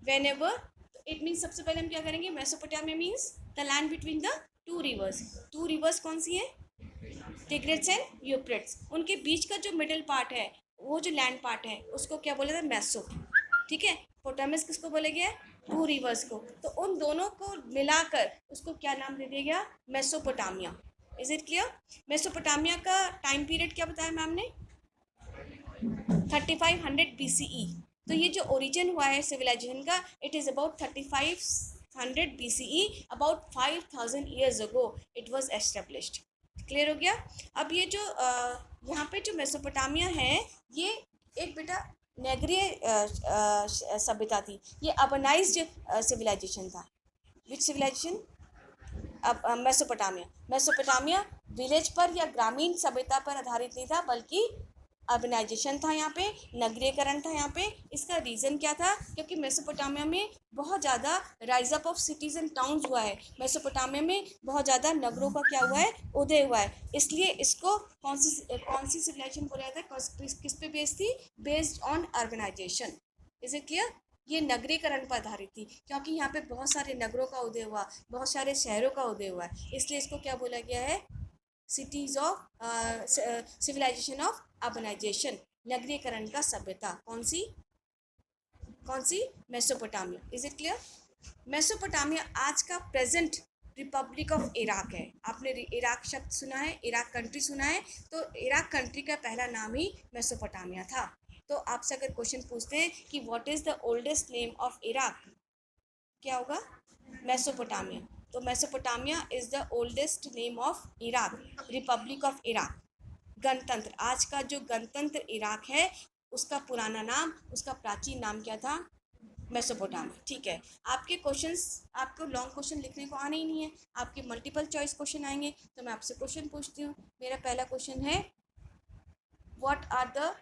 whenever, it means सबसे पहले हम क्या करेंगे, Mesopotamia means the land between the two rivers. Two rivers कौन सी है, टिग्रिस एंड यूफ्रेट्स। उनके बीच का जो मिडिल पार्ट है, वो जो लैंड पार्ट है, उसको क्या बोला था, मेसो। ठीक है, पोटामस किसको बोला गया, टू रिवर्स को। तो उन दोनों को मिलाकर उसको क्या नाम दे दिया गया, Mesopotamia. Is it clear. Mesopotamia का टाइम पीरियड क्या बताया मैम ने, 3500 BCE। तो ये जो ओरिजिन हुआ है सिविलाइजेशन का, it is about 3500 BCE, about 5000 years ago it was established. Clear हो गया। अब ये जो यहाँ पे जो मेसोपोटामिया है, ये एक बेटा नेग्रिय सभ्यता थी, ये अर्बनाइज्ड सिविलाइजेशन था। विच सिविलाइजेशन, अब मेसोपोटामिया। मेसोपोटामिया विलेज पर या ग्रामीण सभ्यता पर आधारित नहीं था, बल्कि अर्बनाइजेशन था यहाँ पे, नगरीकरण था यहाँ पे। इसका रीज़न क्या था, क्योंकि मेसोपोटामिया में बहुत ज़्यादा rise up of cities and towns हुआ है। मेसोपोटामिया में बहुत ज़्यादा नगरों का क्या हुआ है, उदय हुआ है। इसलिए इसको कौन सी सिविलाइजेशन बोला जाता है, किस पे बेस्ड थी, based on urbanisation. Is it clear. ये नगरीकरण पर आधारित थी, क्योंकि यहाँ पे बहुत सारे नगरों का उदय हुआ, बहुत सारे शहरों का उदय हुआ है, इसलिए इसको क्या बोला गया है, cities of civilization of urbanization, नगरीकरण का सभ्यता। कौन सी, Mesopotamia. Is it clear. Mesopotamia आज का प्रेजेंट रिपब्लिक ऑफ इराक है। आपने इराक शब्द सुना है, इराक कंट्री सुना है, तो इराक कंट्री का पहला नाम ही मेसोपोटामिया था। तो आपसे अगर क्वेश्चन पूछते हैं कि what is the oldest name of Iraq, क्या होगा, मेसोपोटामिया। तो Mesopotamia is the oldest name of Iraq, Republic of Iraq. गणतंत्र, आज का जो गणतंत्र इराक है, उसका पुराना नाम, उसका प्राचीन नाम क्या था, मेसोपोटामिया। ठीक है। आपके क्वेश्चंस, आपको लॉन्ग क्वेश्चन लिखने को आने ही नहीं है, आपके मल्टीपल चॉइस क्वेश्चन आएंगे। तो मैं आपसे क्वेश्चन पूछती हूँ। मेरा पहला क्वेश्चन है, what are the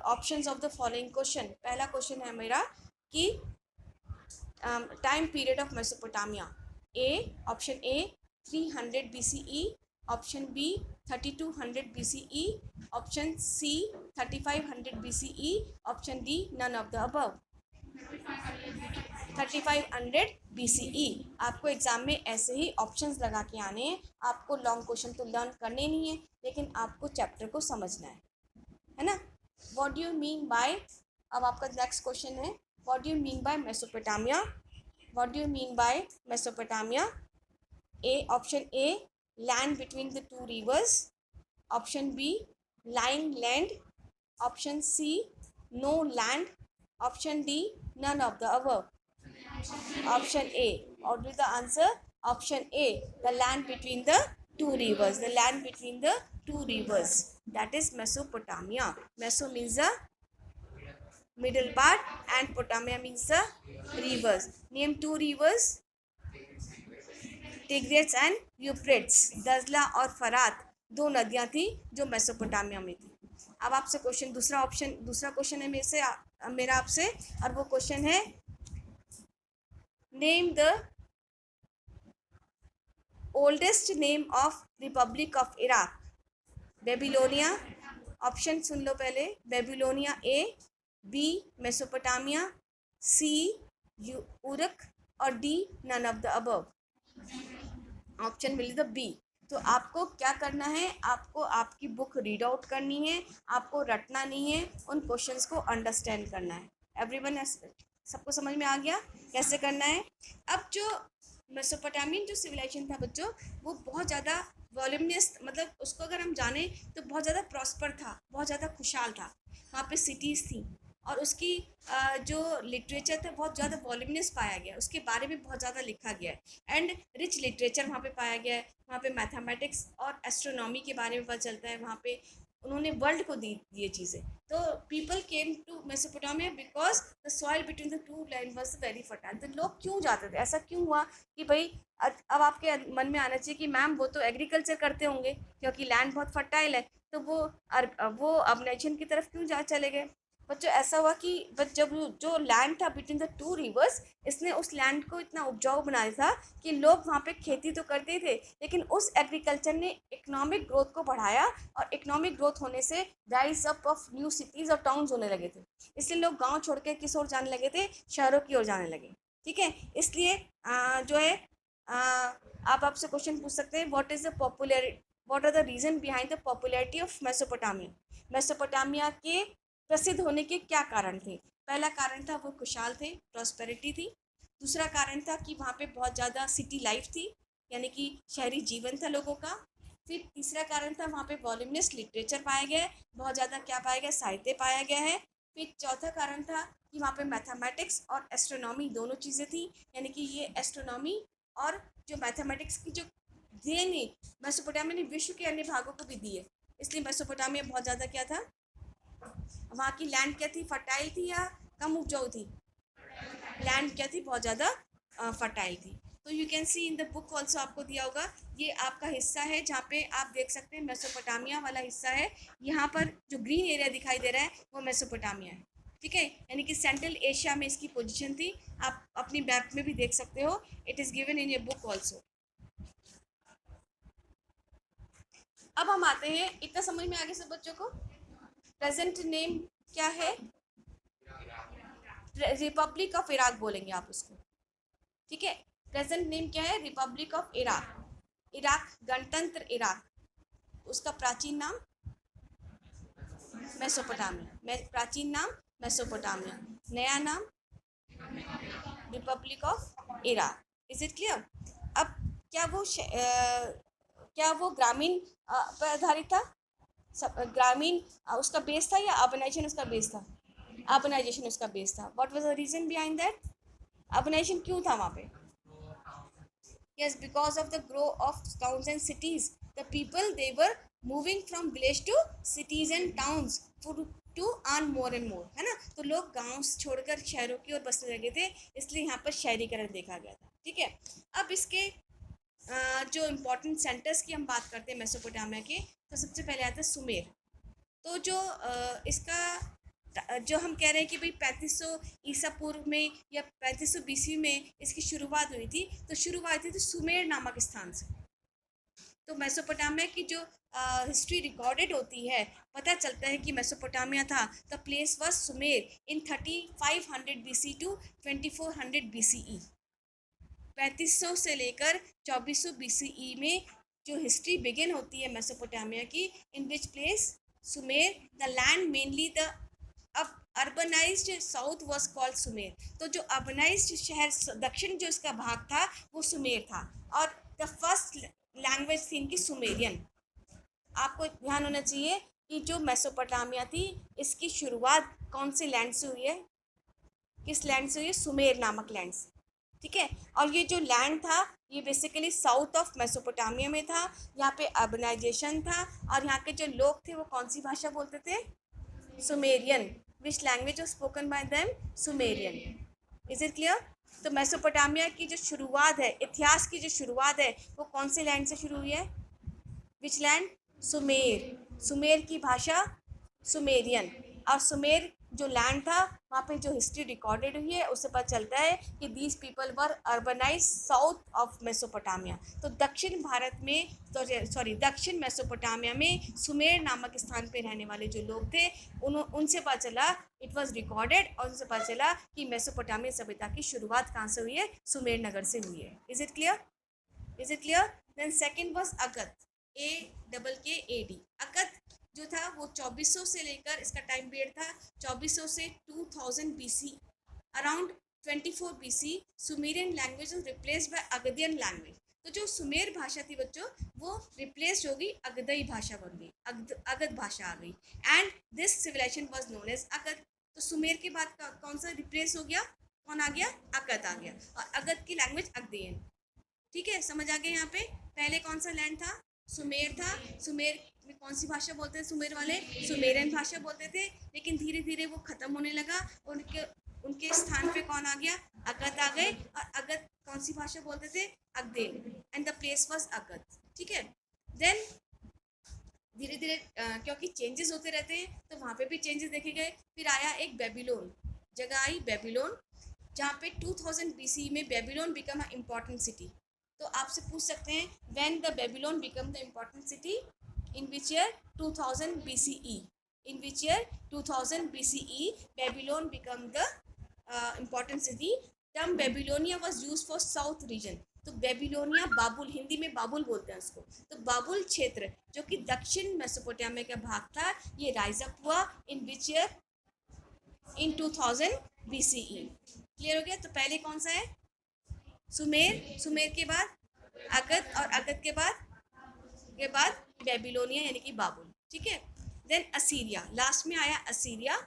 options of the following question. पहला क्वेश्चन है मेरा कि time period of Mesopotamia. Option A 300 BCE, option B 3200 BCE, option C 3500 BCE, option D none of the above. 3500 BCE। आपको एग्जाम में ऐसे ही options लगा के आने हैं। आपको लॉन्ग क्वेश्चन तो लर्न करने नहीं है, लेकिन आपको चैप्टर को समझना है ना। What do you mean bye, अब आपका नेक्स्ट क्वेश्चन है, what do you mean by Mesopotamia. What do you mean by Mesopotamia? Option A, land between the two rivers. Option B, lying land. Option C, no land. Option D, none of the above. Option A. What is the answer? Option A, the land between the two rivers. The land between the two rivers. That is Mesopotamia. Meso means the middle part and Potamia means the rivers. Name two rivers, Tigris and Euphrates. दजला और फरात दो नदियां थी जो Mesopotamia में थी। अब आपसे क्वेश्चन, दूसरा क्वेश्चन है मेरा आपसे, और वो क्वेश्चन है, name the oldest name of republic of Iraq. Babylonia, option सुन लो पहले, Babylonia A, B Mesopotamia, C Uruk, और D none of the above. Option will the B. तो आपको क्या करना है, आपको आपकी बुक रीड आउट करनी है, आपको रटना नहीं है, उन क्वेश्चंस को अंडरस्टैंड करना है। एवरीवन, सबको समझ में आ गया कैसे करना है। अब जो मेसोपोटामियन जो सिविलाइजेशन था बच्चों, वो बहुत ज़्यादा वॉल्यूमिनस, मतलब उसको अगर हम जाने तो बहुत ज़्यादा प्रॉस्पर था, बहुत ज़्यादा खुशहाल था। वहाँ पे सिटीज़ थी, और उसकी जो लिटरेचर था बहुत ज़्यादा वॉल्यूमिनस पाया गया, उसके बारे में बहुत ज़्यादा लिखा गया है। एंड रिच लिटरेचर वहाँ पे पाया गया है। वहाँ पे मैथमेटिक्स और एस्ट्रोनॉमी के बारे में पता चलता है। वहाँ पे उन्होंने वर्ल्ड को दी ये चीज़ें। तो people came to Mesopotamia because the soil between the two land was very fertile. तो लोग क्यों जाते थे, ऐसा क्यों हुआ कि भाई, अब आपके मन में आना चाहिए कि मैम वो तो एग्रीकल्चर करते होंगे क्योंकि लैंड बहुत फर्टाइल है, तो वो अर्बनाइजेशन की तरफ क्यों चले गए। बच्चों ऐसा हुआ कि बट जब जो लैंड था बिटवीन द टू रिवर्स, इसने उस लैंड को इतना उपजाऊ बनाया था कि लोग वहाँ पे खेती तो करते थे, लेकिन उस एग्रीकल्चर ने इकोनॉमिक ग्रोथ को बढ़ाया, और इकोनॉमिक ग्रोथ होने से rise up of new cities और टाउन्स होने लगे थे। इसलिए लोग गांव छोड़ के किस ओर जाने लगे थे, शहरों की ओर जाने लगे। ठीक है, इसलिए जो है आप आपसे क्वेश्चन पूछ सकते हैं, what is the popular what are the reason behind the popularity of Mesopotamia. Mesopotamia के प्रसिद्ध होने के क्या कारण थे? पहला कारण था वो खुशहाल थे, प्रॉस्पेरिटी थी। दूसरा कारण था कि वहाँ पे बहुत ज़्यादा सिटी लाइफ थी, यानी कि शहरी जीवन था लोगों का। फिर तीसरा कारण था वहाँ पे वॉल्यूमिनस लिटरेचर पाया गया है, बहुत ज़्यादा क्या पाया गया, साहित्य पाया गया है। फिर चौथा कारण था कि वहाँ पे मैथमेटिक्स और एस्ट्रोनॉमी दोनों चीज़ें थी, यानी कि ये एस्ट्रोनॉमी और जो मैथमेटिक्स की जो देन है मेसोपोटामिया ने विश्व के अन्य भागों को भी दी है। इसलिए मेसोपोटामिया बहुत ज़्यादा क्या था, वहाँ की लैंड क्या थी, फर्टाइल थी या कम उपजाऊ थी? लैंड क्या थी, बहुत ज़्यादा फर्टाइल थी। तो you can see in the book also आपको दिया होगा, ये आपका हिस्सा है जहाँ पे आप देख सकते हैं मेसोपोटामिया वाला हिस्सा है। यहाँ पर जो ग्रीन एरिया दिखाई दे रहा है वो मेसोपोटामिया है। ठीक है, यानी कि सेंट्रल एशिया में इसकी पोजीशन थी। आप अपनी मैप में भी देख सकते हो, it is given in your book also. अब हम आते हैं, इतना समझ में आगे सब बच्चों को? प्रेजेंट नेम क्या है? रिपब्लिक ऑफ इराक बोलेंगे आप उसको। ठीक है, प्रेजेंट नेम क्या है? Republic of Iraq. इराक, गणतंत्र इराक। उसका प्राचीन नाम मेसोपोटामिया। प्राचीन नाम मेसोपोटामिया, नया नाम Republic of Iraq. Is it clear? अब क्या वो क्या वो ग्रामीण पर आधारित था? ग्रामीण उसका बेस था या अर्बनाइजेशन उसका बेस था? अर्बनाइजेशन उसका बेस था। What was the reason behind that? Urbanisation क्यों था वहाँ पे? Yes, because of the growth of towns and cities, the people they were moving from village to cities and towns to earn more and more, है ना? तो लोग गांव छोड़कर शहरों की ओर बसने लगे थे, इसलिए यहाँ पर शहरीकरण देखा गया था। ठीक है, अब इसके जो इम्पोर्टेंट सेंटर्स की हम बात करते हैं मेसोपोटामिया के, तो सबसे पहले आता है सुमेर। तो जो इसका जो हम कह रहे हैं कि भाई 3500 ईसा पूर्व में या 3500 बीसी में इसकी शुरुआत हुई थी, तो शुरुआत हुई थी सुमेर नामक स्थान से। तो मेसोपोटामिया की जो हिस्ट्री रिकॉर्डेड होती है, पता चलता है कि मेसोपोटामिया था, the place was Sumer in 3500 BC to 2400 BCE. 3500 से लेकर 2400 बीसीई में जो हिस्ट्री बिगिन होती है मेसोपोटामिया की, in which place Sumer, the land mainly the अब urbanized south was called Sumer. तो जो अर्बनाइज्ड शहर दक्षिण जो इसका भाग था वो सुमेर था, और द फर्स्ट लैंग्वेज थी इनकी सुमेरियन। आपको ध्यान होना चाहिए कि जो मेसोपोटामिया थी इसकी शुरुआत कौन से लैंड से हुई है, किस लैंड से हुई है? सुमेर नामक लैंड से। ठीक है, और ये जो लैंड था ये बेसिकली साउथ ऑफ मेसोपोटामिया में था। यहाँ पे अर्बनाइजेशन था, और यहाँ के जो लोग थे वो कौन सी भाषा बोलते थे? Sumerian. Which language of spoken by them? Sumerian. Is it clear? तो मेसोपोटामिया की जो शुरुआत है, इतिहास की जो शुरुआत है, वो कौन से लैंड से शुरू हुई है? विच लैंड? सुमेर। सुमेर की भाषा सुमेरियन। और सुमेर जो लैंड था वहाँ पे जो हिस्ट्री रिकॉर्डेड हुई है उससे पता चलता है कि these people were urbanise south of Mesopotamia. तो दक्षिण भारत में, सॉरी दक्षिण मेसोपोटामिया में सुमेर नामक स्थान पे रहने वाले जो लोग थे उनसे पता चला, इट वॉज रिकॉर्डेड, और उनसे पता चला कि मेसोपोटामिया सभ्यता की शुरुआत कहाँ से हुई है? सुमेर नगर से हुई है। Is it clear? Is it clear? Then second was Akkad, AKKAD। Akkad जो था वो 2400 से लेकर, इसका टाइम पीरियड था 2400 से 2000 BC। Around 24 BC Sumerian language replaced by Akkadian language. तो जो सुमेर भाषा थी बच्चों वो रिप्लेस हो गई, अगधई भाषा बन गई, अगध भाषा आ गई, and this civilization was known as Akkad. तो सुमेर के बाद कौन सा रिप्लेस हो गया? कौन आ गया? अगध आ गया, और अगध की लैंग्वेज अगधियन। ठीक है, समझ आ गया? यहाँ पे पहले कौन सा लैंड था? सुमेर था। सुमेर में कौन सी भाषा बोलते थे सुमेर वाले? सुमेरियन भाषा बोलते थे, लेकिन धीरे धीरे वो खत्म होने लगा, उनके उनके स्थान पे कौन आ गया? अगध आ गए, और अगध कौन सी भाषा बोलते थे? अगधेन, एंड द प्लेस वाज अगध। ठीक है, देन धीरे धीरे क्योंकि चेंजेस होते रहते हैं तो वहाँ पे भी चेंजेस देखे गए। फिर आया एक बेबीलोन, जगह आई बेबीलोन, जहाँ पे 2000 BC में Babylon become a important city. तो आपसे पूछ सकते हैं when the Babylon become the important city, in which year 2000 BCE, in which year 2000 BCE Babylon become the important city. Term Babylonia was use for south region. तो Babylonia बाबुल, हिंदी में बाबुल बोलते हैं उसको, तो बाबुल क्षेत्र जो कि दक्षिण मेसोपोटामिया का भाग था, ये राइज अप हुआ in which year, in 2000 BCE। Clear हो गया? तो पहले कौन सा है? सुमेर, सुमेर के बाद अगध, और अगध के बाद बेबीलोनिया यानी कि बाबुल। ठीक है। देन असीरिया, लास्ट में आया Assyria.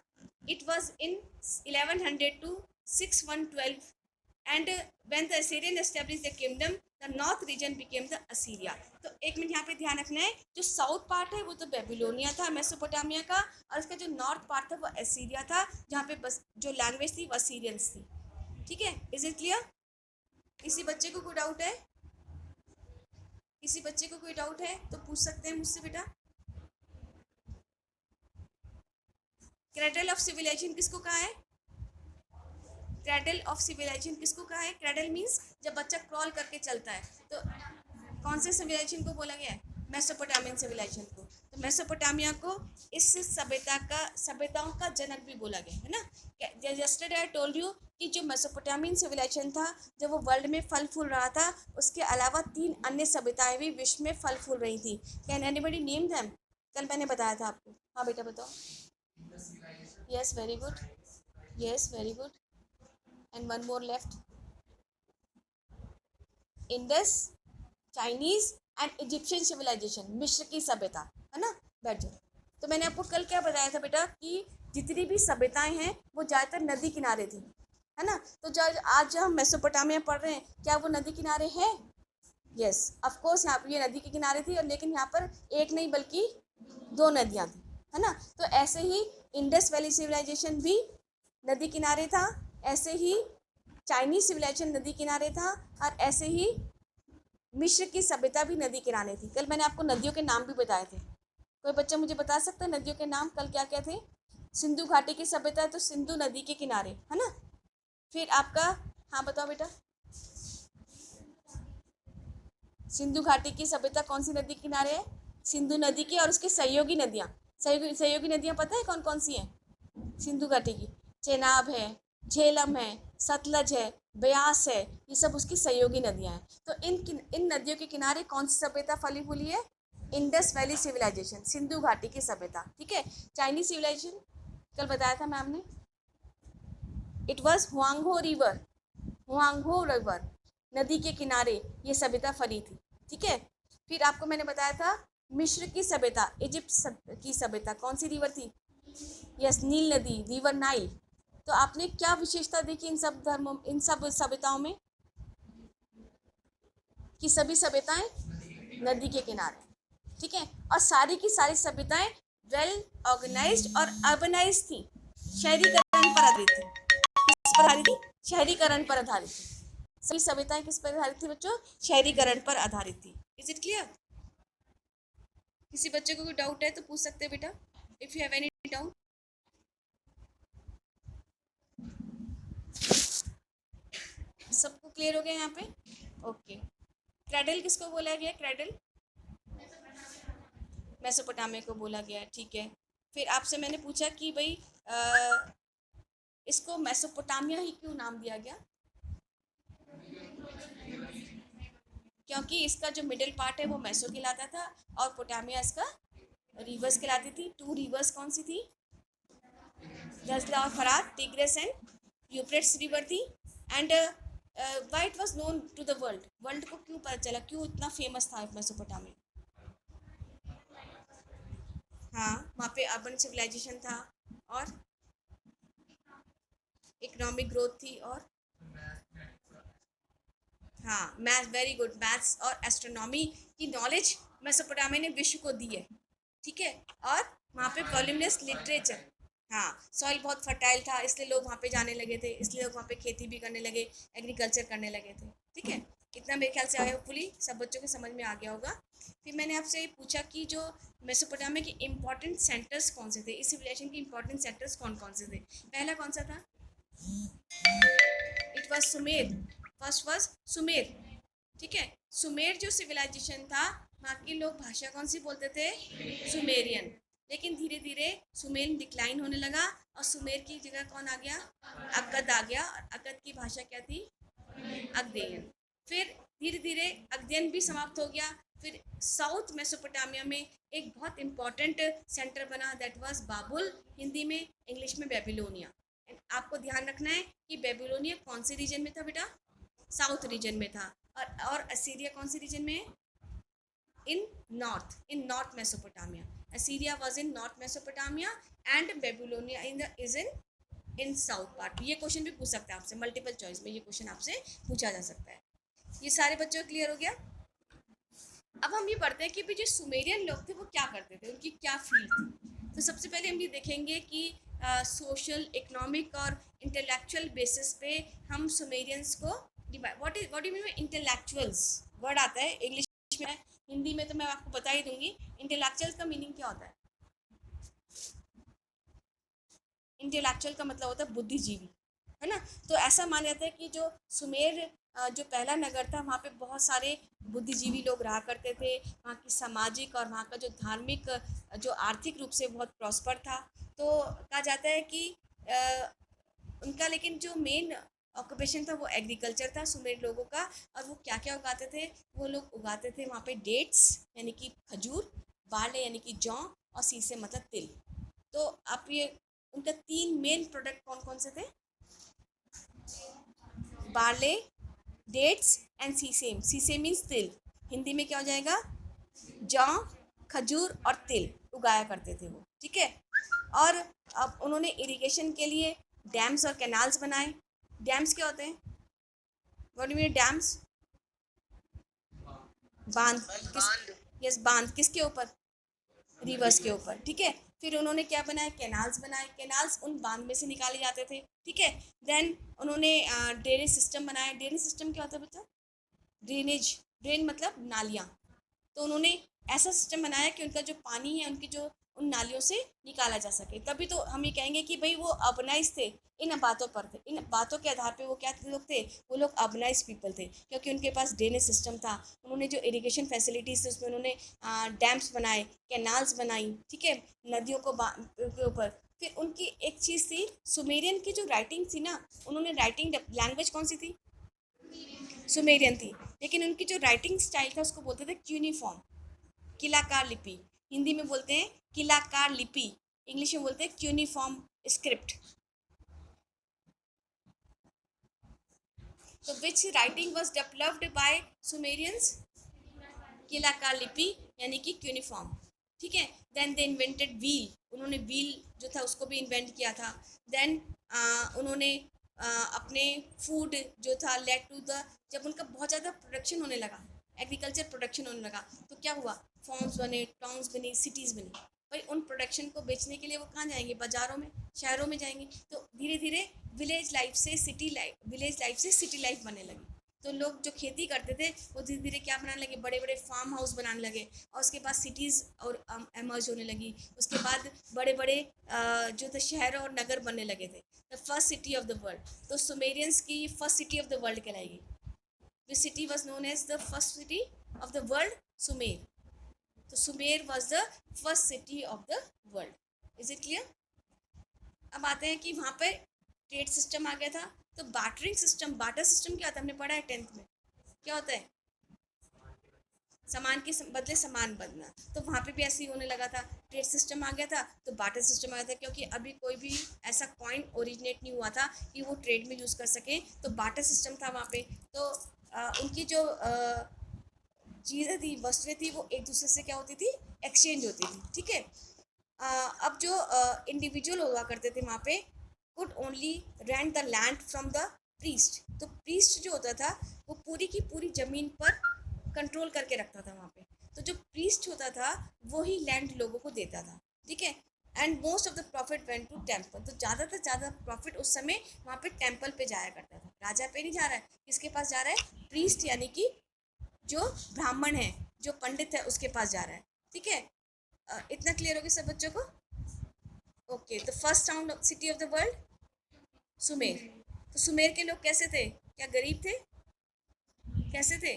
It was in 1100 to 6112 and when the Assyrian established the kingdom the north region became the Assyria. तो एक मिनट यहाँ पे ध्यान रखना है, जो साउथ पार्ट है वो तो बेबीलोनिया था मेसोपोटामिया का, और इसका जो नॉर्थ पार्ट था वो असीरिया था, जहाँ पे बस जो लैंग्वेज थी वो असीरियंस थी। ठीक है, इज इट क्लियर? किसी बच्चे को कोई डाउट है? किसी बच्चे को कोई डाउट है तो पूछ सकते हैं मुझसे बेटा। क्रैडल ऑफ सिविलाइजेशन किसको कहा है? क्रैडल ऑफ सिविलाइजेशन किसको कहा है? क्रैडल मीन्स जब बच्चा क्रॉल करके चलता है, तो कौन से सिविलाइजेशन को बोला गया है? मेसोपोटामियन सिविलाइजेशन को। तो मेसोपोटामिया को इस सभ्यताओं का जनक भी बोला गया है ना। यस्टरडे आई टोल्ड यू कि जो मेसोपोटामियन सिविलाइजेशन था, जब वो वर्ल्ड में फल फूल रहा था, उसके अलावा 3 अन्य सभ्यताएं भी विश्व में फल फूल रही थी। Can anybody name them? कल मैंने बताया था आपको। हाँ बेटा बताओ। Yes very good, yes very good, and one more left. Indus, Chinese and Egyptian civilisation, मिस्र की सभ्यता, है ना। बैठ जाओ। तो मैंने आपको कल क्या बताया था बेटा कि जितनी भी सभ्यताएं हैं वो ज़्यादातर नदी किनारे थी, है ना। तो जब आज हम मेसोपोटामिया पढ़ रहे हैं, क्या वो नदी किनारे है? यस ऑफ कोर्स, यहाँ पर ये नदी के किनारे थी, और लेकिन यहाँ पर एक नहीं बल्कि 2 नदियाँ थी, है ना। तो ऐसे ही इंडस वैली सिविलाइजेशन भी नदी किनारे था, ऐसे ही चाइनीज सिविलाइजेशन नदी किनारे था, और ऐसे ही मिस्र की सभ्यता भी नदी किनारे थी। कल मैंने आपको नदियों के नाम भी बताए थे। कोई बच्चा मुझे बता सकता है नदियों के नाम कल क्या क्या थे? सिंधु घाटी की सभ्यता है तो सिंधु नदी के किनारे, है ना। फिर आपका, हाँ बताओ बेटा, सिंधु घाटी की सभ्यता कौन सी नदी के किनारे है? सिंधु नदी की और उसकी सहयोगी नदियाँ। सहयोगी नदियाँ पता है कौन कौन सी हैं सिंधु घाटी की? चेनाब है, झेलम है, सतलज है, ब्यास है, ये सब उसकी सहयोगी नदियाँ हैं। तो इन नदियों के किनारे कौन सी सभ्यता फली फूली है? इंडस वैली सिविलाइजेशन, सिंधु घाटी की सभ्यता। ठीक है। चाइनीज सिविलाइजेशन कल बताया था मैम ने, इट वॉज हुआंगहो रिवर, हुआंगहो रिवर नदी के किनारे ये सभ्यता फली थी। ठीक है। फिर आपको मैंने बताया था मिस्र की सभ्यता, इजिप्ट की सभ्यता कौन सी रिवर थी? यस, नील नदी, रिवर नाइल। तो आपने क्या विशेषता देखी इन सब धर्मों, इन सब सभ्यताओं में, कि सभी सभ्यताएं नदी के किनारे। ठीक है। और सारी की सारी सभ्यताएं वेल ऑर्गेनाइज्ड और अर्बनाइज थी, शहरीकरण पर आधारित थी। किस पर आधारित थी? शहरीकरण पर आधारित थी। सभी सभ्यताएं किस पर आधारित थी बच्चों? शहरीकरण पर आधारित थी। Is it clear? किसी बच्चे को कोई डाउट है तो पूछ सकते हैं बेटा, if you have any doubt. सबको क्लियर हो गया यहाँ पे? ओके। क्रैडल किसको बोला गया? क्रैडल मेसोपोटामिया को बोला गया। ठीक है। फिर आपसे मैंने पूछा कि भाई इसको मेसोपोटामिया ही क्यों नाम दिया गया? क्योंकि इसका जो मिडिल पार्ट है वो मेसो कहलाता था, और पोटामिया इसका रिवर्स कहलाती थी। 2 रिवर्स कौन सी थी? दजला और फरात, टिग्रिस एंड यूफ्रेट्स रिवर थी। And why it was known to the world, world को क्यों पता चला, क्यों इतना फेमस था मेसोपोटामिया? हाँ, वहाँ पे अर्बन सिविलाइजेशन था, और इकोनॉमिक ग्रोथ थी, और हाँ मैथ, वेरी गुड, मैथ्स और एस्ट्रोनॉमी की नॉलेज मेसोपोटामिया ने विश्व को दी है। ठीक है। और वहाँ पे वॉल्यूमिनस लिटरेचर, हाँ, सॉइल बहुत फर्टाइल था, इसलिए लोग वहाँ पे जाने लगे थे, इसलिए लोग वहाँ पे खेती भी करने लगे, एग्रीकल्चर करने लगे थे। ठीक है। इतना मेरे ख्याल से आया, होपफुली सब बच्चों के समझ में आ गया होगा। फिर मैंने आपसे ये पूछा कि जो मेसोपोटामिया के इम्पोर्टेंट सेंटर्स कौन से थे, इस सिविलाइजेशन के इम्पोर्टेंट सेंटर्स कौन कौन से थे। पहला कौन सा था, it was Sumer, first was Sumer. ठीक है, सुमेर जो सिविलाइजेशन था, वहाँ के लोग भाषा कौन सी बोलते थे, सुमेरियन। लेकिन धीरे धीरे सुमेर डिक्लाइन होने लगा और सुमेर की जगह कौन आ गया, अक्कद आ गया। और अक्कद की भाषा क्या थी, अकदियन। फिर धीरे धीरे अकदियन भी समाप्त हो गया। फिर साउथ मेसोपोटामिया में एक बहुत इंपॉर्टेंट सेंटर बना, दैट वाज बाबुल, हिंदी में, इंग्लिश में बेबीलोनिया। आपको ध्यान रखना है कि बेबीलोनिया कौन से रीजन में था बेटा, साउथ रीजन में था। और असीरिया कौन से रीजन में है, in north Mesopotamia. Assyria was in north Mesopotamia and Babylonia is in south part. ये क्वेश्चन भी पूछ सकते हैं आपसे, मल्टीपल चॉइस में ये क्वेश्चन आपसे पूछा जा सकता है। ये सारे बच्चों को क्लियर हो गया। अब हम ये पढ़ते हैं कि भी जो सुमेरियन लोग थे वो क्या करते थे, उनकी क्या फील्ड थी। तो सबसे पहले हम ये देखेंगे कि सोशल, इकोनॉमिक और इंटेलेक्चुअल बेसिस पे हम सुमेरियंस को divide, what you mean bye intellectuals, word आता है इंग्लिश में, हिंदी में तो मैं आपको बता ही दूंगी। इंटेलेक्चुअल का मीनिंग क्या होता है, इंटेलेक्चुअल का मतलब होता है बुद्धिजीवी, है ना। तो ऐसा माना जाता है कि जो सुमेर जो पहला नगर था, वहाँ पे बहुत सारे बुद्धिजीवी लोग रहा करते थे। वहाँ की सामाजिक और वहाँ का जो धार्मिक, जो आर्थिक रूप से बहुत प्रॉस्पर था। तो कहा जाता है कि उनका लेकिन जो मेन ऑक्यूपेशन था वो एग्रीकल्चर था सुमेर लोगों का। और वो क्या क्या उगाते थे, वो लोग उगाते थे वहाँ पे डेट्स यानी कि खजूर, बार्ले यानी कि जौ, और सीसे मतलब तिल। तो आप ये उनका 3 मेन प्रोडक्ट कौन कौन से थे, barley, dates and sesame. Sesame means तिल, हिंदी में क्या हो जाएगा, जौ, खजूर और तिल उगाया करते थे वो। ठीक है। और अब उन्होंने इरिगेशन के लिए डैम्स और कैनाल्स बनाए। डैम्स क्या होते हैं, व्हाट डू मीन डैम्स, बांध, किस, यस बांध, किसके ऊपर, रिवर्स के ऊपर। ठीक है। फिर उन्होंने क्या बनाया, कैनाल्स बनाए, कैनाल्स उन बांध में से निकाले जाते थे। ठीक है। देन उन्होंने ड्रेनेज सिस्टम बनाया। ड्रेनेज सिस्टम क्या होता है बच्चा, ड्रेनेज, ड्रेन मतलब नालियाँ। तो उन्होंने ऐसा सिस्टम बनाया कि उनका जो पानी है, उनकी जो उन नालियों से निकाला जा सके। तभी तो हम ये कहेंगे कि भाई वो अर्बनाइज थे, इन बातों पर थे, इन बातों के आधार पे वो क्या लोग थे, वो लोग अर्बनाइज पीपल थे, क्योंकि उनके पास ड्रेनेज सिस्टम था। उन्होंने जो इरिगेशन फैसिलिटीज़ थी उसमें उन्होंने डैम्स बनाए, कैनाल्स बनाई। ठीक है, नदियों को के ऊपर। फिर उनकी एक चीज़ थी, सुमेरियन की जो राइटिंग थी ना, उन्होंने राइटिंग लैंग्वेज कौन सी थी, सुमेरियन थी। लेकिन उनकी जो राइटिंग स्टाइल था उसको बोलते थे क्यूनिफॉर्म, किलाकार लिपि। हिंदी में बोलते हैं किलाकार लिपि, इंग्लिश में बोलते हैं क्यूनिफॉर्म स्क्रिप्ट। तो which writing was developed by Sumerians, किलाकार लिपि यानी कि क्यूनिफॉर्म। ठीक है। देन दे इन्वेंटेड व्हील, उन्होंने व्हील जो था उसको भी इन्वेंट किया था। देन उन्होंने अपने फूड जो था लेट टू द, जब उनका बहुत ज़्यादा प्रोडक्शन होने लगा, एग्रीकल्चर प्रोडक्शन होने लगा, तो क्या हुआ, फॉर्म्स बने, टाउन्स बनी, सिटीज़ बनी। भाई उन प्रोडक्शन को बेचने के लिए वो कहाँ जाएंगे, बाज़ारों में, शहरों में जाएंगे। तो धीरे धीरे विलेज लाइफ से सिटी लाइफ, विलेज लाइफ से सिटी लाइफ बनने लगी। तो लोग जो खेती करते थे वो धीरे धीरे क्या बनाने लगे, बड़े बड़े फार्म हाउस बनाने लगे। और उसके बाद सिटीज़ और एमर्ज होने लगी। उसके बाद बड़े बड़े जो थे शहर और नगर बनने लगे थे, the first city of the world. तो सुमेरियंस की first city of the world कहलाएगी। This city was known as the first city of the world, Sumer. तो Sumer was the first city of the world. Is it clear. अब आते हैं कि वहाँ पर ट्रेड सिस्टम आ गया था। तो बार्टरिंग सिस्टम, बार्टर सिस्टम क्या होता है, हमने पढ़ा है 10th में, क्या होता है, सामान के बदले सामान बदलना। तो वहाँ पे भी ऐसे ही होने लगा था, ट्रेड सिस्टम आ गया था तो बार्टर सिस्टम आ गया था, क्योंकि अभी कोई भी ऐसा कॉइन ओरिजिनेट नहीं हुआ था कि वो ट्रेड में यूज़ कर सके। तो बार्टर सिस्टम था वहाँ पे। तो उनकी जो चीज़ें थी, वस्तुएं थी, वो एक दूसरे से क्या होती थी, एक्सचेंज होती थी। ठीक है। अब जो इंडिविजुअल हुआ करते थे वहाँ पे, could only rent the land from the priest. तो प्रीस्ट जो होता था वो पूरी की पूरी ज़मीन पर कंट्रोल करके रखता था वहाँ पे। तो जो प्रीस्ट होता था वो ही लैंड लोगों को देता था। ठीक है। And most of the profit went to temple. तो ज़्यादा से ज़्यादा प्रॉफिट उस समय वहाँ पे टेम्पल पे जाया करता था, राजा पे नहीं जा रहा है। किसके पास जा रहा है, प्रीस्ट यानी कि जो ब्राह्मण है, जो पंडित है उसके पास जा रहा है, ठीक है। इतना क्लियर हो गया सब बच्चों को? Okay, the first town city of the world, Sumer. तो सुमेर के लोग कैसे थे? क्या गरीब थे? कैसे थे?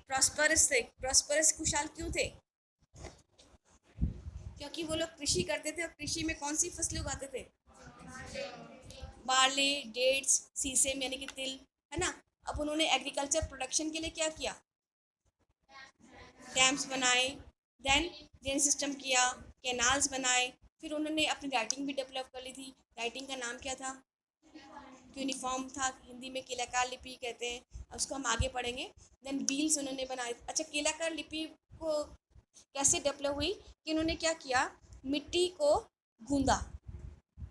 प्रॉस्परस थे। प्रॉस्परस, खुशहाल क्यों थे? क्योंकि वो लोग कृषि करते थे, और कृषि में कौन सी फसलें उगाते थे? बार्ले, डेट्स, सीसेम यानी कि तिल, है ना। अब उन्होंने एग्रीकल्चर प्रोडक्शन के लिए क्या किया? डैम्स बनाए, देन ड्रेन सिस्टम किया, कैनाल्स बनाए, फिर उन्होंने अपनी राइटिंग भी डेवलप कर ली थी। राइटिंग का नाम क्या था? यूनिफॉर्म था, हिंदी में केलाकार लिपि कहते हैं। अब उसको हम आगे पढ़ेंगे। देन व्हील्स उन्होंने बनाए। अच्छा, केलाकार लिपि को कैसे डेवलप हुई? कि उन्होंने क्या किया, मिट्टी को गूंदा,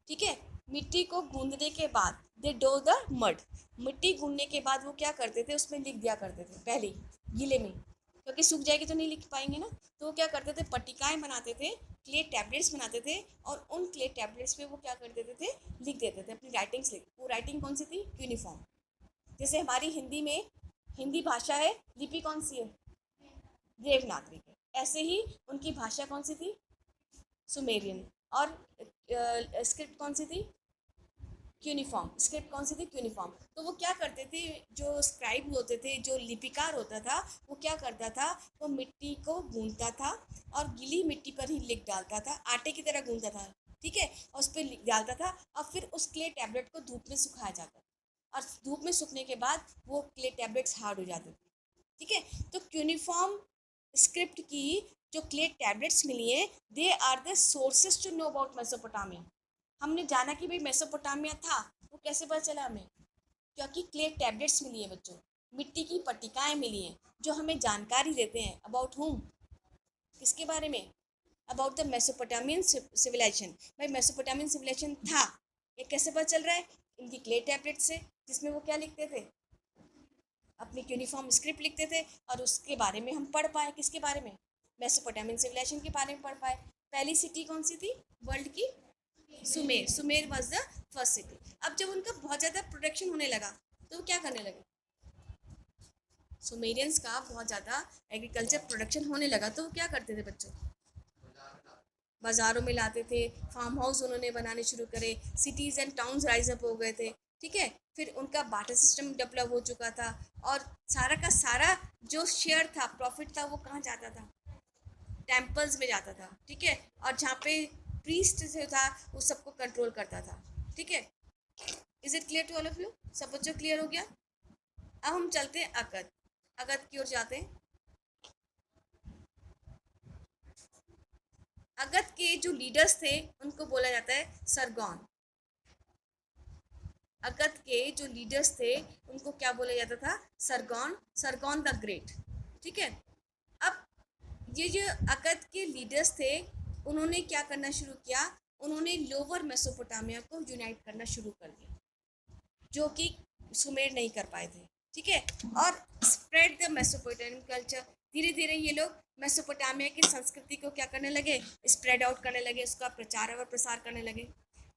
ठीक है। मिट्टी को गूंदने के बाद दे डो द मड, मिट्टी गूंदने के बाद वो क्या करते थे, उसमें लिख दिया करते थे पहले गीले में, क्योंकि सूख जाएगी तो नहीं लिख पाएंगे ना। तो वो क्या करते थे, पट्टिकाएं बनाते थे, क्ले टैबलेट्स बनाते थे, और उन क्ले टैबलेट्स पे वो क्या कर देते थे, लिख देते थे अपनी राइटिंग्स। लिख, वो राइटिंग कौन सी थी? यूनिफॉर्म। जैसे हमारी हिंदी में, हिंदी भाषा है, लिपि कौन सी है? देवनागरी है। ऐसे ही उनकी भाषा कौन सी थी? सुमेरियन। और स्क्रिप्ट कौन सी थी? यूनिफॉर्म। स्क्रिप्ट कौन सी थी? यूनिफॉर्म। तो वो क्या करते थे, जो स्क्राइब होते थे, जो लिपिकार होता था, वो क्या करता था, वो मिट्टी को गूंथता था, और गीली मिट्टी पर ही लिख डालता था, आटे की तरह गूंथता था, ठीक है, और उस पर लिख डालता था, और फिर उस क्ले टैबलेट को धूप में सुखाया जाता था, और धूप में सूखने के बाद वो क्ले टैबलेट्स हार्ड हो जाते थे, ठीक है। तो यूनिफॉर्म स्क्रिप्ट की जो क्ले टैबलेट्स मिली है, they are the sources to know about Mesopotamia. हमने जाना कि भाई मेसोपोटामिया था, वो कैसे पता चला हमें? क्योंकि क्ले टैबलेट्स मिली है बच्चों, मिट्टी की पट्टिकाएं मिली हैं, जो हमें जानकारी देते हैं अबाउट हुम, किसके बारे में? About the Mesopotamian civilisation. भाई मेसोपोटामियन सिविलाइजेशन था, ये कैसे पता चल रहा है? इनकी क्ले टैबलेट से, जिसमें वो क्या लिखते थे, अपनी यूनिफॉर्म स्क्रिप्ट लिखते थे, और उसके बारे में हम पढ़ पाए। किसके बारे में? मेसोपोटामियन सिविलाइजेशन के बारे में पढ़ पाए। पहली सिटी कौन सी थी वर्ल्ड की? Sumer. Sumer was the first city. अब जब उनका बहुत ज़्यादा प्रोडक्शन होने लगा, तो वो क्या करने लगे? सुमेरियंस का बहुत ज़्यादा एग्रीकल्चर प्रोडक्शन होने लगा, तो वो क्या करते थे बच्चों? बाज़ारों में लाते थे, फार्म हाउस उन्होंने बनाने शुरू करे, cities and towns rise up हो गए थे, ठीक है। फिर उनका बाटर सिस्टम डेवलप हो चुका था, और सारा का सारा जो शेयर था, प्रॉफिट था, वो कहाँ जाता था? टेम्पल्स में जाता था, ठीक है। और जहाँ पे प्रीस्ट जो था, वो सबको कंट्रोल करता था, ठीक है। Is it clear to all of you? सब बच्चों क्लियर हो गया? अब हम चलते हैं अगध। अगध की ओर जाते हैं। अगध के जो लीडर्स थे, उनको बोला जाता है सरगोन। अगध के जो लीडर्स थे, उनको क्या बोला जाता था? सरगोन, सरगोन द ग्रेट, ठीक है। अब ये जो अगध के लीडर्स थे, उन्होंने क्या करना शुरू किया? उन्होंने लोअर मेसोपोटामिया को यूनाइट करना शुरू कर दिया, जो कि सुमेर नहीं कर पाए थे, ठीक है। और स्प्रेड द मेसोपोटामियन कल्चर। धीरे धीरे ये लोग मेसोपोटामिया की संस्कृति को क्या करने लगे? स्प्रेड आउट करने लगे, उसका प्रचार और प्रसार करने लगे,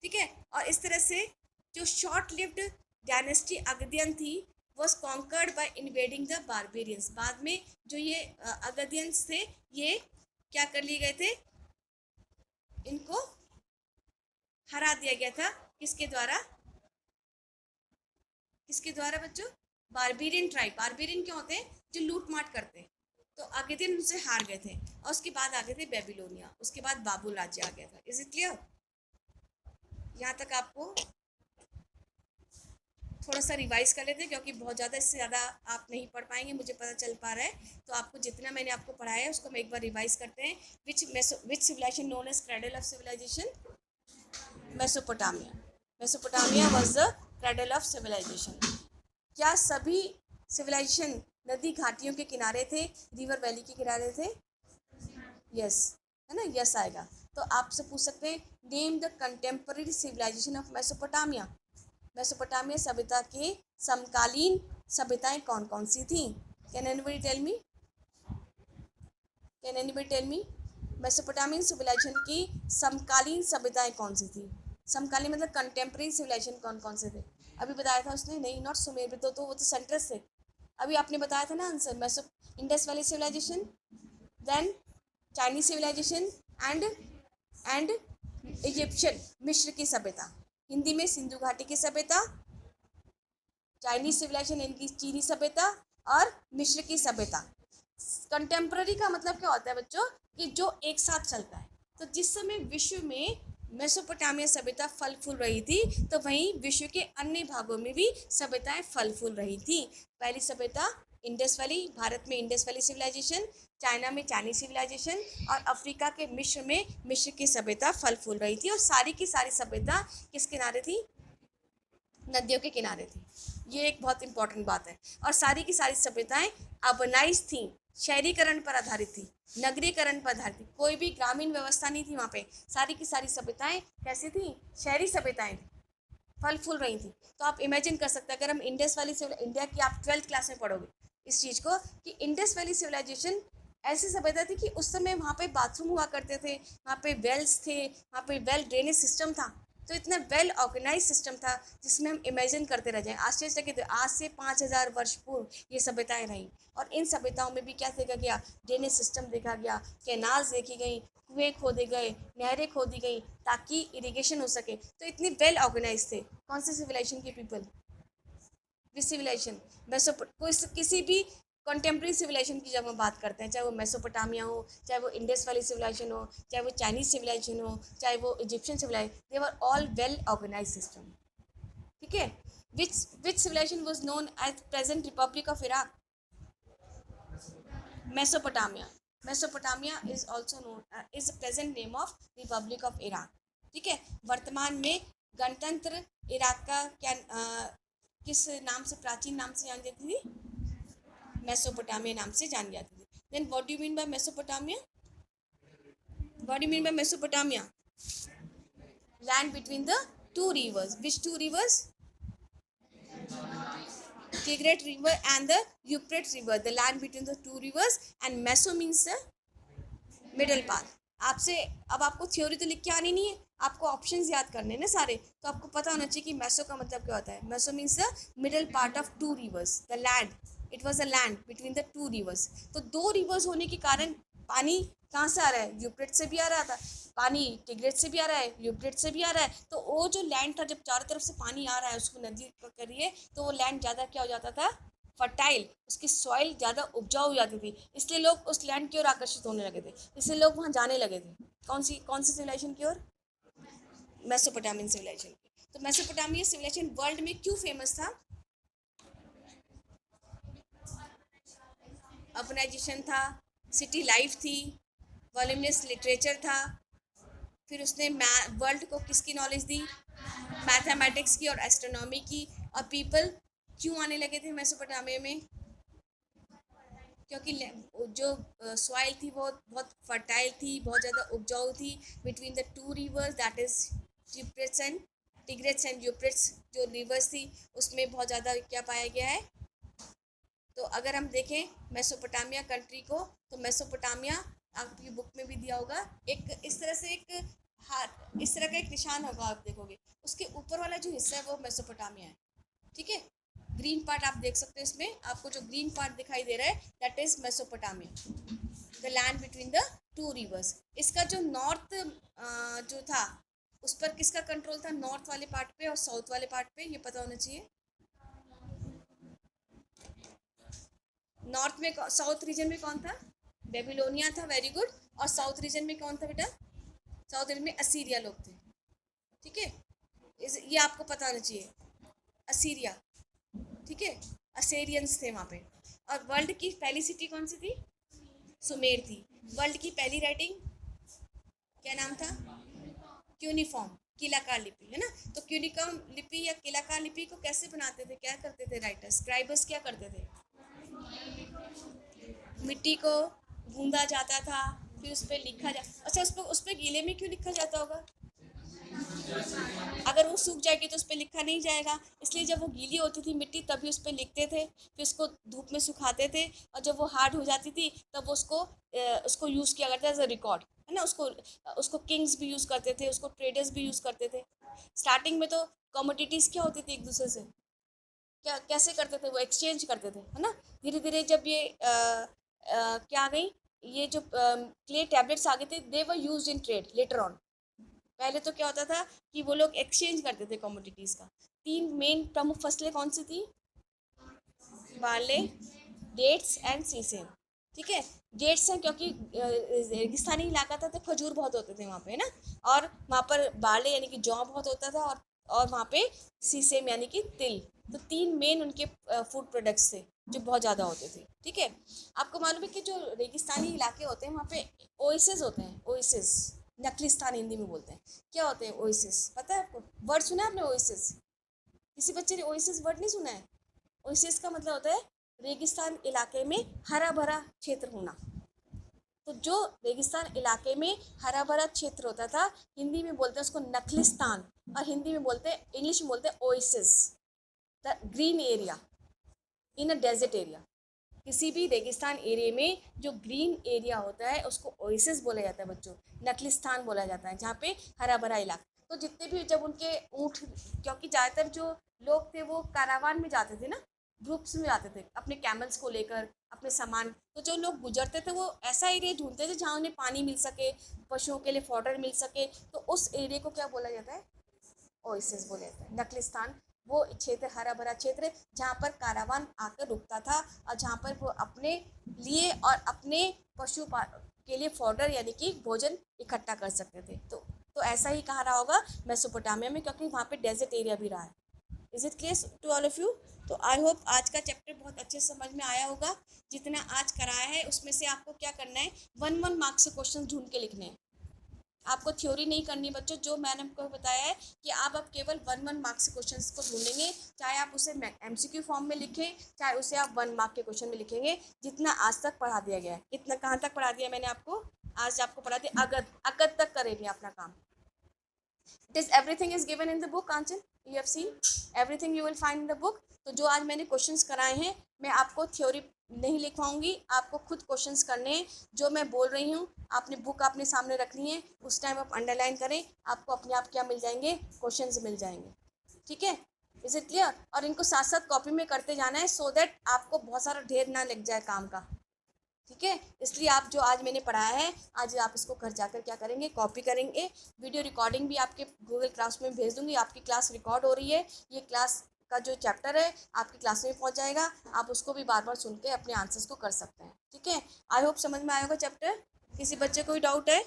ठीक है। और इस तरह से जो शॉर्ट लिव्ड डायनेस्टी अगदियन थी, was conquered by invading the barbarians. बाद में जो ये अगदियंस थे, ये क्या कर लिए गए थे? इनको हरा दिया गया था। किसके द्वारा? किसके द्वारा बच्चों? Barbarian tribe. बारबेरियन क्या होते हैं? जो लूट माट करते हैं। तो आगे दिन उनसे हार गए थे, और उसके बाद आगे थे बेबीलोनिया, उसके बाद बाबुल राज्य आ गया था। Is it clear? यहाँ तक आपको थोड़ा सा रिवाइज कर लेते हैं, क्योंकि बहुत ज़्यादा, इससे ज़्यादा आप नहीं पढ़ पाएंगे, मुझे पता चल पा रहा है। तो आपको जितना मैंने आपको पढ़ाया है, उसको हम एक बार रिवाइज करते हैं। Which civilization known as cradle of civilization? Mesopotamia. Mesopotamia was the cradle of civilization. क्या सभी सिविलाइजेशन नदी घाटियों के किनारे थे, रिवर वैली के किनारे थे? यस, है ना, यस आएगा। तो आपसे पूछ सकते हैं, name the contemporary civilisation of Mesopotamia. Mesopotamia सभ्यता के समकालीन सभ्यताएं कौन कौन सी थी? Can anybody tell me? Can anybody tell me? Mesopotamian civilisation की समकालीन सभ्यताएं कौन सी थी? समकालीन मतलब कंटेम्प्रेरी सिविलाइजेशन कौन कौन से थे? अभी बताया था उसने, नहीं, नॉट सुमेर, तो वो तो सेंटर्स थे। अभी आपने बताया था ना answer, meso Indus valley civilisation, then Chinese civilisation and Egyptian मिस्र की सभ्यता, हिंदी में सिंधु घाटी की सभ्यता, चाइनीज सिविलाइजेशन इनकी चीनी सभ्यता और मिस्र की सभ्यता। कंटेम्प्ररी का मतलब क्या होता है बच्चों, कि जो एक साथ चलता है। तो जिस समय विश्व में मेसोपोटामिया सभ्यता फल फूल रही थी, तो वहीं विश्व के अन्य भागों में भी सभ्यताएं फल फूल रही थी। पहली सभ्यता इंडस वैली, भारत में इंडस वैली सिविलाइजेशन, चाइना में चाइनीज सिविलाइजेशन और अफ्रीका के मिस्र में मिस्र की सभ्यता फल फूल रही थी। और सारी की सारी सभ्यता किस किनारे थी, नदियों के किनारे थी। ये एक बहुत इंपॉर्टेंट बात है। और सारी की सारी सभ्यताएं अर्बनाइज थी, शहरीकरण पर आधारित थी, नगरीकरण पर आधारित थी, कोई भी ग्रामीण व्यवस्था नहीं थी वहाँ पे। सारी की सारी सभ्यताएं कैसी थी, शहरी सभ्यताएं थी, फल फूल रही थी। तो आप इमेजिन कर सकते हैं, अगर हम इंडस वैली इंडिया की आप 12th क्लास में पढ़ोगे इस चीज़ को, कि इंडस वैली सिविलाइजेशन ऐसी सभ्यता थी कि उस समय वहाँ पे बाथरूम हुआ करते थे, वहाँ पे वेल्स थे, वहाँ पे वेल ड्रेनेज सिस्टम था। तो इतना वेल ऑर्गेनाइज सिस्टम था जिसमें हम इमेजिन करते रह जाएं, आश्चर्य लगे। तो आज से 5,000 वर्ष पूर्व ये सभ्यताएं रहीं, और इन सभ्यताओं में भी क्या देखा गया, ड्रेनेज सिस्टम देखा गया, कैनाल्स देखी गई, कुएं खोदे गए, नहरें खोदी गई ताकि इरिगेशन हो सके। तो इतने वेल ऑर्गेनाइज थे कौन से सिविलाइजेशन के पीपल, विच सिविलाइजेशन, किसी भी कंटेम्प्रेरी सिविलाइजेशन की जब हम बात करते हैं, चाहे वो मेसोपोटामिया हो, चाहे वो इंडस वैली सिविलाइजेशन हो, चाहे वो चाइनीज सिविलाइजेशन हो, चाहे वो Egyptian civilization, they were all well organize system. ठीक है। Which civilization was known as present republic of Iraq, Mesopotamia. Mesopotamia is also known is present name of republic of Iraq. ठीक है। वर्तमान में गणतंत्र इराक का क्या किस नाम से, प्राचीन नाम से जानी जाती थी, मेसोपोटामिया नाम से जानी जाती थी। Then what do you mean by Mesopotamia, what do you mean by Mesopotamia, land between the two rivers, which two rivers, Tigray river and the Euphrates river, the land between the two rivers, and Meso means the middle path. आपसे अब आपको theory तो लिख के आनी नहीं है, आपको ऑप्शंस याद करने ना सारे, तो आपको पता होना चाहिए कि मैसो का मतलब क्या होता है। Meso means the middle part of two rivers, the land, it was a land between the two rivers. तो दो रिवर्स होने के कारण पानी कहाँ से आ रहा है, यूफ्रेट से भी आ रहा था पानी, टिग्रेट से भी आ रहा है, यूफ्रेट से भी आ रहा है। तो वो जो लैंड था, जब चारों तरफ से पानी आ रहा है उसको नदी करिए, तो वो लैंड ज़्यादा क्या हो जाता था, फर्टाइल, उसकी सॉइल ज़्यादा उपजाऊ हो जाती थी। इसलिए लोग उस लैंड की ओर आकर्षित होने लगे थे, इसलिए लोग वहाँ जाने लगे थे। कौन सी सिविलाइजेशन की ओर, मेसोपोटामियन सिविलाइजेशन की। तो मेसोपोटामियन सिविलाइजेशन वर्ल्ड में क्यों फेमस था, अर्बनाइजेशन था, सिटी लाइफ थी, वॉल्यूमिनस लिटरेचर था। फिर उसने वर्ल्ड को किसकी नॉलेज दी, मैथमेटिक्स की और एस्ट्रोनॉमी की। और पीपल क्यों आने लगे थे मेसोपोटामिया में, क्योंकि जो सॉइल थी वो बहुत फर्टाइल थी, बहुत ज़्यादा उपजाऊ थी, between the two rivers, that is Euphrates and Tigris and Euphrates जो रिवर्स थी, उसमें बहुत ज़्यादा क्या पाया गया है। तो अगर हम देखें मेसोपोटामिया कंट्री को, तो मेसोपोटामिया आपकी बुक में भी दिया होगा, एक इस तरह से एक हाथ, इस तरह का एक निशान होगा, आप देखोगे उसके ऊपर वाला जो हिस्सा है वो मेसोपोटामिया है। ठीक है। ग्रीन पार्ट आप देख सकते हो, इसमें आपको जो ग्रीन पार्ट दिखाई दे रहा है that is Mesopotamia, the land between the two reverse. इसका जो नॉर्थ जो था उस पर किसका कंट्रोल था, नॉर्थ वाले पार्ट पे और साउथ वाले पार्ट पे, ये पता होना चाहिए। नॉर्थ में साउथ रीजन में कौन था, बेबीलोनिया था, वेरी गुड। और साउथ रीजन में कौन था बेटा, साउथ रीजन में असीरिया लोग थे। ठीक है। ये आपको पता होना चाहिए, असीरिया। ठीक है, असेरियंस थे वहाँ पे। और वर्ल्ड की पहली सिटी कौन सी थी, सुमेर थी। वर्ल्ड की पहली राइटिंग क्या नाम था, क्यूनिफॉर्म, किलाकार लिपि, है ना। तो क्यूनिकॉम लिपि या किलाकार लिपि को कैसे बनाते थे, क्या करते थे राइटर्स, स्क्राइबर्स क्या करते थे, मिट्टी को गूंदा जाता था, फिर उस पर लिखा जा, अच्छा उस पर गीले में क्यों लिखा जाता होगा, अगर वो सूख जाएगी तो उस पर लिखा नहीं जाएगा, इसलिए जब वो गीली होती थी मिट्टी तभी उस पर लिखते थे, फिर उसको धूप में सुखाते थे, और जब वो हार्ड हो जाती थी तब उसको यूज़ किया करता एज अ रिकॉर्ड, है ना। उसको किंग्स भी यूज़ करते थे, उसको ट्रेडर्स भी यूज़ करते थे। स्टार्टिंग में तो कमोडिटीज़ क्या होती थी एक दूसरे से, क्या कैसे करते थे, वो एक्सचेंज करते थे, है ना। धीरे धीरे जब ये क्या आ गई, ये जो क्ले टैबलेट्स आ गए थे, they were used in trade later on. पहले तो क्या होता था कि वो लोग एक्सचेंज करते थे कमोडिटीज़ का। 3 मेन प्रमुख फसलें कौन सी थी? Barley, dates and sesame. ठीक है, डेट्स हैं क्योंकि रेगिस्तानी इलाका था तो खजूर बहुत होते थे वहाँ पे, है ना। और वहाँ पर बार्ले यानी कि जौ बहुत होता था, और वहाँ पे सीसेम यानी कि तिल। तो 3 मेन उनके फूड प्रोडक्ट्स थे जो बहुत ज़्यादा होते थे। ठीक है, आपको मालूम है कि जो रेगिस्तानी इलाके होते हैं वहाँ पे ओएसिस होते हैं, ओएसिस, नकलिस्तान हिंदी में बोलते हैं। क्या होते हैं ओएसिस, पता है आपको? वर्ड सुना है आपने ओएसिस? किसी बच्चे ने ओएसिस वर्ड नहीं सुना है? ओएसिस का मतलब होता है रेगिस्तान इलाके में हरा भरा क्षेत्र होना। तो जो रेगिस्तान इलाके में हरा भरा क्षेत्र होता था, हिंदी में बोलते हैं उसको नखलिस्तान, और हिंदी में बोलते हैं, इंग्लिश में बोलते हैं oasis, the green area in a desert area. किसी भी रेगिस्तान एरिया में जो ग्रीन एरिया होता है उसको ओएसिस बोला जाता है बच्चों, नखलिस्तान बोला जाता है, जहाँ पे हरा भरा इलाका। तो जितने भी जब उनके ऊँट, क्योंकि ज़्यादातर जो लोग थे वो कारावान में जाते थे ना, ग्रुप्स में जाते थे अपने कैमल्स को लेकर, अपने सामान। तो जो लोग गुजरते थे वो ऐसा एरिया ढूंढते थे जहाँ उन्हें पानी मिल सके, पशुओं के लिए फॉडर मिल सके। तो उस एरिया को क्या बोला जाता है? ओएसिस बोले जाते हैं, नखलिस्तान। वो क्षेत्र हरा भरा क्षेत्र जहाँ पर कारावान आकर रुकता था, और जहाँ पर वो अपने लिए और अपने पशु के लिए फॉडर यानी कि भोजन इकट्ठा कर सकते थे। तो ऐसा ही कहा रहा होगा मेसोपोटामिया में, क्योंकि वहाँ पे डेजर्ट एरिया भी रहा है। Is it clear to all of you? तो आई होप आज का चैप्टर बहुत अच्छे से समझ में आया होगा। जितना आज कराया है उसमें से आपको क्या करना है, 1 मार्क्स से क्वेश्चन ढूंढ के लिखने हैं। आपको थ्योरी नहीं करनी बच्चों। जो मैंने आपको बताया है कि आप अब केवल 1 मार्क्स के क्वेश्चन को ढूंढेंगे, चाहे आप उसे एमसीक्यू फॉर्म में लिखें, चाहे उसे आप 1 मार्क के क्वेश्चन में लिखेंगे, जितना आज तक पढ़ा दिया गया है। कितना, कहाँ तक पढ़ा दिया मैंने आपको? आज आपको पढ़ा दिया अगद, अगद तक करेंगे अपना काम। It is everything is given in the book, Kanchan. You have seen everything you will find in the book. तो जो आज मैंने क्वेश्चंस कराए हैं, मैं आपको थ्योरी नहीं लिखवाऊंगी, आपको खुद क्वेश्चंस करने हैं। जो मैं बोल रही हूँ आपने बुक अपने सामने रखनी है, उस टाइम आप अंडरलाइन करें, आपको अपने आप क्या मिल जाएंगे? क्वेश्चंस मिल जाएंगे। ठीक है, इज इट क्लियर? और इनको साथ साथ कॉपी में करते जाना है, सो दैट आपको बहुत सारा ढेर ना लग जाए काम का। ठीक है, इसलिए आप जो आज मैंने पढ़ाया है, आज आप इसको घर जाकर क्या करेंगे? कॉपी करेंगे। वीडियो रिकॉर्डिंग भी आपके गूगल क्लास में भेज दूंगी। आपकी क्लास रिकॉर्ड हो रही है, ये क्लास का जो चैप्टर है आपकी क्लास में पहुंच जाएगा। आप उसको भी बार बार सुन के अपने आंसर्स को कर सकते हैं। ठीक है, आई होप समझ में आएगा चैप्टर। किसी बच्चे कोई डाउट है?